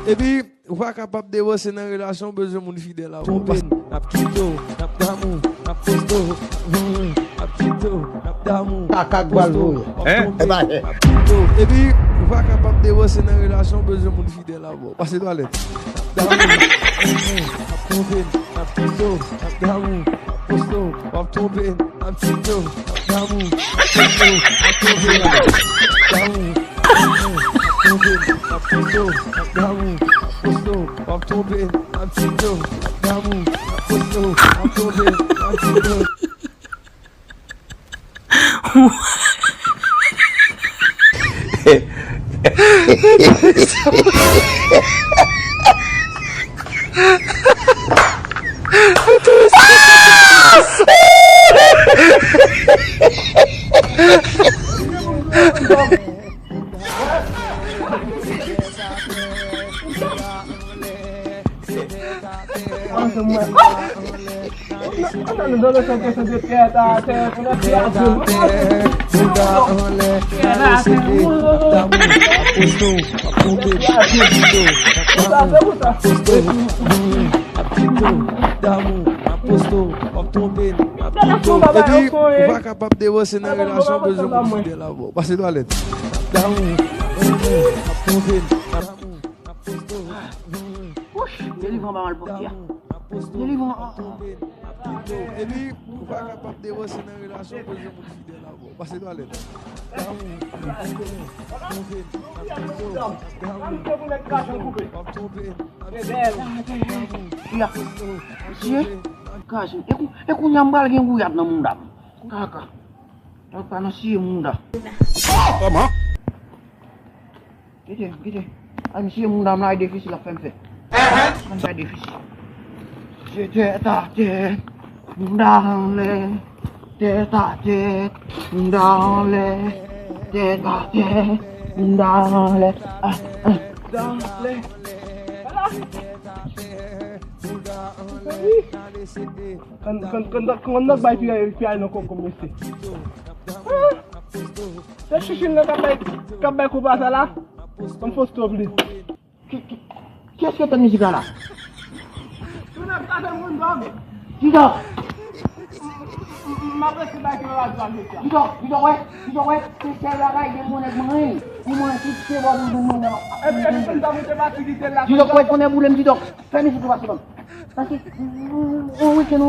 Et puis, ou pas capable de voir c'est une relation besoin de fidèle là. Tomber, n'a quitto, n'a d'amour, n'a posto, n'a quitto, n'a d'amour. Et puis, ou pas capable de voir c'est une relation besoin de fidèle là. Parce que toilette. D'amour, n'a tomber, n'a quitto, n'a d'amour, n'a posto, n'a tomber, n'a quitto, n'a d'amour, n'a tomber, d'amour. Pas capable de voir c'est une relation besoin de fidèle là. Parce que toilette. Ils vont mal porter. Ils vont. Et puis, ou pas capable de voir c'est une relation besoin de fidèle là. Parce que toilette. Aku nyambal yang guyat na mundam. Kakak. Kakak nasi munda. Comment? Gede. Ani si mundam na difficile la femme fait. Kan pas difficile. Tete mundale. Tete mundale. Tete mundale. Kan nak baik piano ko mesti. Saya sih nak kabai ko bahasa lah. Kan first of all. Qu'est-ce que t'as mis là? Sudah ada mundam. Tidak. Maka sebaik orang jual itu. Tidak weh. Saya lagi dia mau nak mengai. Mau nak kita bawa dulu. Kan kamu coba pergi jalan. Tidak weh kau nak bulan tidak. Kami situ pasal. Parce que weekend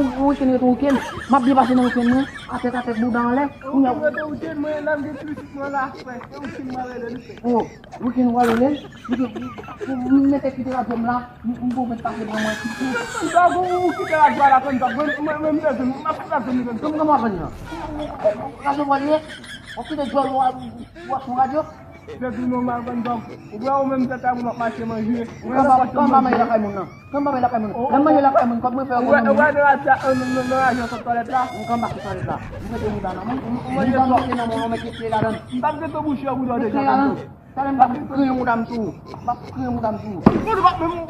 map di pasal weekend ni kata budang le punya weekend malam di terus malah weekend malam oh weekend malam ni kita kita jumlah umbu betah di rumah kita tahu kita jual kan tak memang kamu apa ni kalau balik waktu dia jual buat sengaja jadi normal kan dok gua memang tak tahu nak macam mana kan mama ila kai mun lama ila kai mun kau mau faham gua ada rasa nunggu ke toilet lah kau masuk toilet lah kita di dalam ini kan kita mau make kita dalam tak kita busia gua ada kalian bak ke yang mudam tu gua bak memang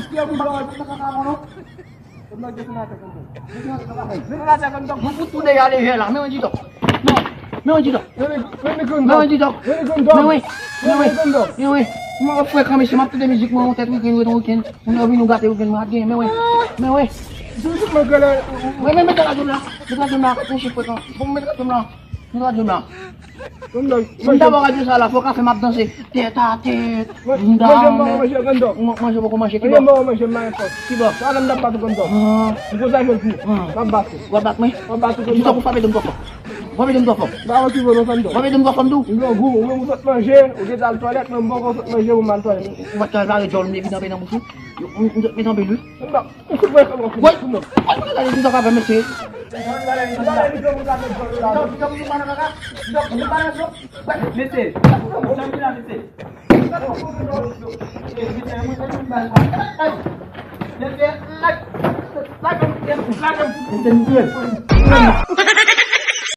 dia gua Pernah dia kena kan dok butuh dia ale lah memang gitu memang gitu mau apa kami semat tu musik mau tet weekend udah binu gat weekend lagi mewe susuk magala memang tak jumlah musik kau tak jumlah Minta bang aja salah, fokus semat tu sih. Tet. Masih gendong. Masih pokok masih kiba. Masih main kok. Kiba, salam dapat gendong. Itu saya sih. Tambah. Guarda me. Tambah tu Kita gendong. aku pakai dum kok. Pakai dum kok. Bawa kiba no gendong. Pakai dum kok tu. Enggak gua musat manger, udah dalam toilet membok musat manger mal toilet. Macam lagi jol ni bina musuh. Untuk belu. Enggak, ikut baik kalau. Woi, aku tak ada kita kabar mesti. Listen,